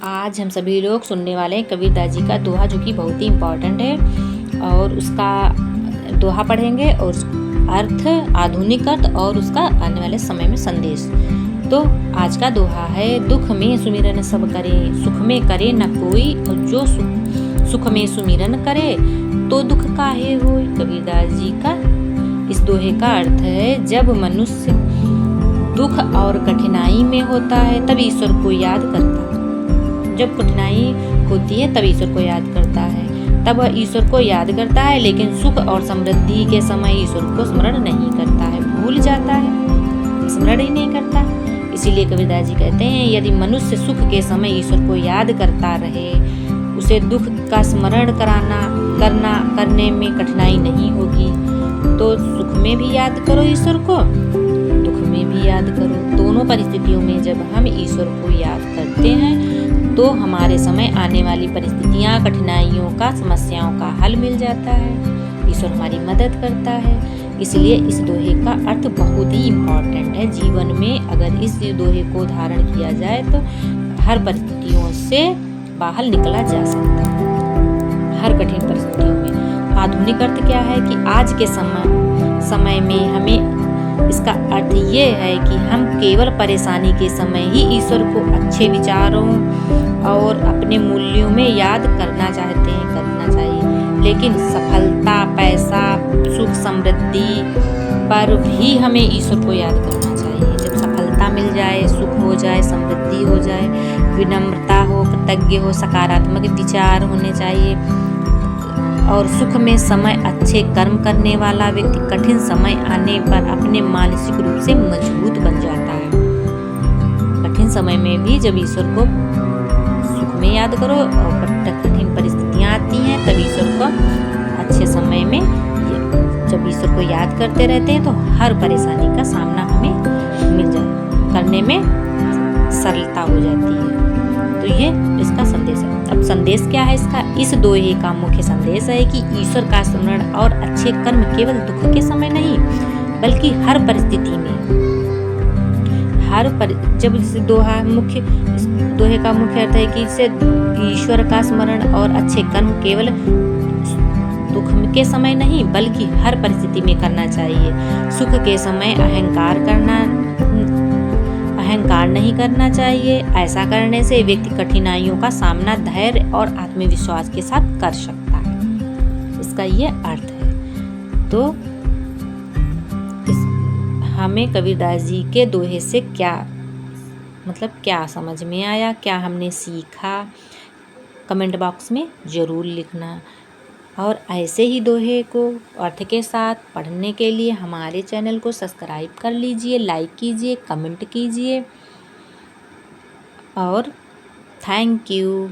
आज हम सभी लोग सुनने वाले हैं कबीरदास जी का दोहा, जो कि बहुत ही इम्पोर्टेंट है। और उसका दोहा पढ़ेंगे और अर्थ, आधुनिक अर्थ और उसका आने वाले समय में संदेश। तो आज का दोहा है, दुख में सुमिरन सब करे, सुख में करे न कोई, और जो सुख में सुमिरन करे तो दुख काहे होय। कबीरदास जी का इस दोहे का अर्थ है, जब मनुष्य दुख और कठिनाई में होता है तब ईश्वर को याद करता है। जब कठिनाई होती है तब ईश्वर को याद करता है, तब वह ईश्वर को याद करता है, लेकिन सुख और समृद्धि के समय ईश्वर को स्मरण नहीं करता है, भूल जाता है, स्मरण ही नहीं करता। इसीलिए कबीरदास जी कहते हैं, यदि मनुष्य सुख के समय ईश्वर को याद करता रहे, उसे दुख का स्मरण करने में कठिनाई नहीं होगी। तो सुख में भी याद करो ईश्वर को, दुख में भी याद करो। दोनों परिस्थितियों में जब हम ईश्वर को याद करते हैं तो हमारे समय आने वाली परिस्थितियाँ, कठिनाइयों का, समस्याओं का हल मिल जाता है, ईश्वर हमारी मदद करता है। इसलिए इस दोहे का अर्थ बहुत ही इम्पोर्टेंट है जीवन में। अगर इस दोहे को धारण किया जाए तो हर परिस्थितियों से बाहर निकला जा सकता है, हर कठिन परिस्थितियों में। आधुनिक अर्थ क्या है कि आज के समय में हमें इसका अर्थ ये है कि हम केवल परेशानी के समय ही ईश्वर को अच्छे विचारों और अपने मूल्यों में याद करना चाहिए, लेकिन सफलता, पैसा, सुख, समृद्धि पर भी हमें ईश्वर को याद करना चाहिए। जब सफलता मिल जाए, सुख हो जाए, समृद्धि हो जाए, विनम्रता हो, कृतज्ञ हो, सकारात्मक विचार होने चाहिए। और सुख में समय अच्छे कर्म करने वाला व्यक्ति कठिन समय आने पर अपने मानसिक रूप से मजबूत बन जाता है। कठिन समय में भी जब ईश्वर को सुख में याद करो और कठिन परिस्थितियाँ आती हैं तब ईश्वर को अच्छे समय में, जब ईश्वर को याद करते रहते हैं तो हर परेशानी का सामना हमें करने में सरलता हो जाती है। तो ये इसका संदेश है। अब संदेश क्या है इसका? इस दोहे का मुख्य संदेश है कि ईश्वर का स्मरण और अच्छे कर्म केवल दुख के समय नहीं, बल्कि हर परिस्थिति में, जब इस दोहे का मुख्य अर्थ है कि इसे ईश्वर का स्मरण और अच्छे कर्म केवल दुख के समय नहीं, बल्कि हर परिस्थिति में करना चाहिए। सुख के समय अहंकार नहीं करना चाहिए। ऐसा करने से व्यक्ति कठिनाइयों का सामना धैर्य और आत्मविश्वास के साथ कर सकता है। इसका ये अर्थ है। तो हमें कबीरदास जी के दोहे से क्या समझ में आया, क्या हमने सीखा, कमेंट बॉक्स में ज़रूर लिखना। और ऐसे ही दोहे को अर्थ के साथ पढ़ने के लिए हमारे चैनल को सब्सक्राइब कर लीजिए, लाइक कीजिए, कमेंट कीजिए और थैंक यू।